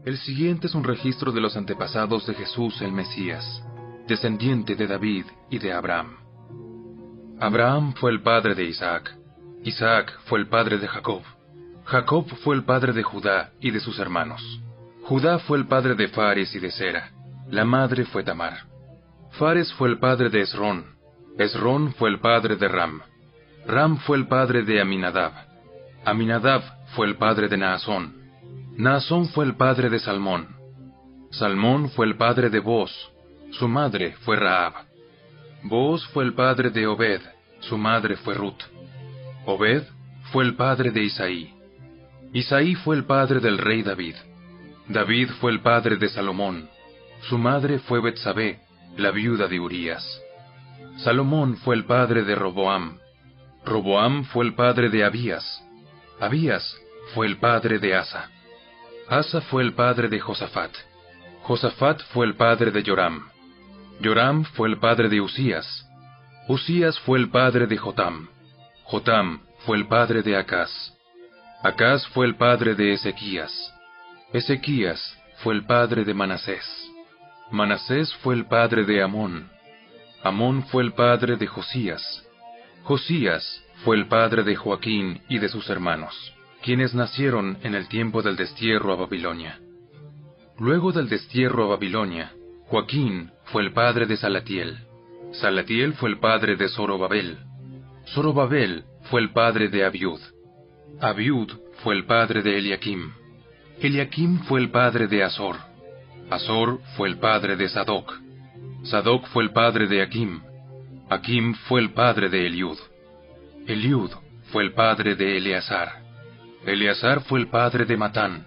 El siguiente es un registro de los antepasados de Jesús el Mesías, descendiente de David y de Abraham. Abraham fue el padre de Isaac. Isaac fue el padre de Jacob. Jacob fue el padre de Judá y de sus hermanos. Judá fue el padre de Fares y de Sera. La madre fue Tamar. Fares fue el padre de Esrón. Esrón fue el padre de Ram. Ram fue el padre de Aminadab. Aminadab fue el padre de Naasón. Naasón fue el padre de Salmón. Salmón fue el padre de Booz. Su madre fue Rahab. Booz fue el padre de Obed. Su madre fue Ruth. Obed fue el padre de Isaí. Isaí fue el padre del rey David. David fue el padre de Salomón. Su madre fue Betsabé, la viuda de Urías. Salomón fue el padre de Roboam. Roboam fue el padre de Abías. Abías fue el padre de Asa. Asa fue el padre de Josafat. Josafat fue el padre de Joram. Joram fue el padre de Usías. Usías fue el padre de Jotam. Jotam fue el padre de Acaz. Acaz fue el padre de Ezequías. Ezequías fue el padre de Manasés. Manasés fue el padre de Amón. Amón fue el padre de Josías. Josías fue el padre de Joaquín y de sus hermanos, quienes nacieron en el tiempo del destierro a Babilonia. Luego del destierro a Babilonia, Joaquín fue el padre de Salatiel. Salatiel fue el padre de Zorobabel. Zorobabel fue el padre de Abiud. Abiud fue el padre de Eliakim. Eliakim fue el padre de Azor. Azor fue el padre de Sadoc. Sadoc fue el padre de Akim. Akim fue el padre de Eliud. Eliud fue el padre de Eleazar. Eleazar fue el padre de Matán.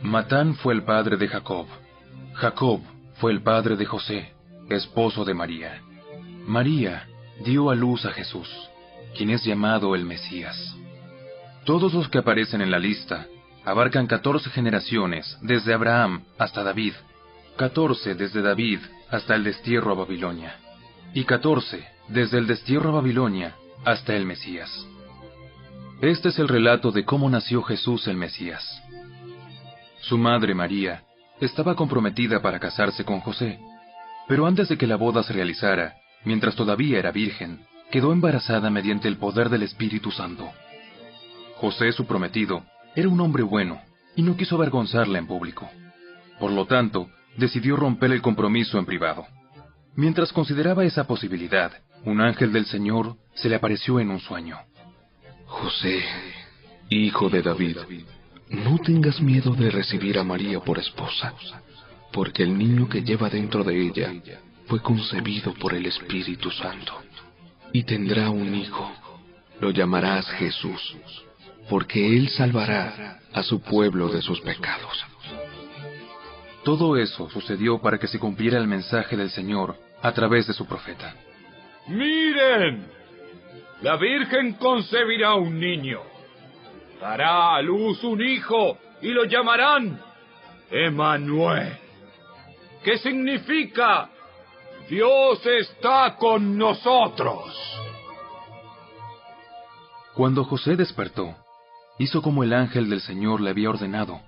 Matán fue el padre de Jacob. Jacob fue el padre de José, esposo de María. María dio a luz a Jesús, quien es llamado el Mesías. Todos los que aparecen en la lista abarcan 14 generaciones desde Abraham hasta David, 14 desde David hasta el destierro a Babilonia, y 14 desde el destierro a Babilonia hasta el Mesías. Este es el relato de cómo nació Jesús el Mesías. Su madre María estaba comprometida para casarse con José, pero antes de que la boda se realizara, mientras todavía era virgen, quedó embarazada mediante el poder del Espíritu Santo. José, su prometido, era un hombre bueno y no quiso avergonzarla en público. Por lo tanto, decidió romper el compromiso en privado. Mientras consideraba esa posibilidad, un ángel del Señor se le apareció en un sueño. José, hijo de David, no tengas miedo de recibir a María por esposa, porque el niño que lleva dentro de ella fue concebido por el Espíritu Santo, y tendrá un hijo. Lo llamarás Jesús, porque él salvará a su pueblo de sus pecados. Todo eso sucedió para que se cumpliera el mensaje del Señor a través de su profeta. ¡Miren! La Virgen concebirá un niño. Dará a luz un hijo y lo llamarán Emmanuel. ¿Qué significa? Dios está con nosotros. Cuando José despertó, hizo como el ángel del Señor le había ordenado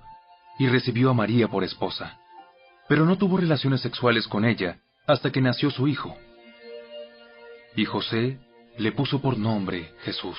y recibió a María por esposa, pero no tuvo relaciones sexuales con ella hasta que nació su hijo. Y José le puso por nombre Jesús.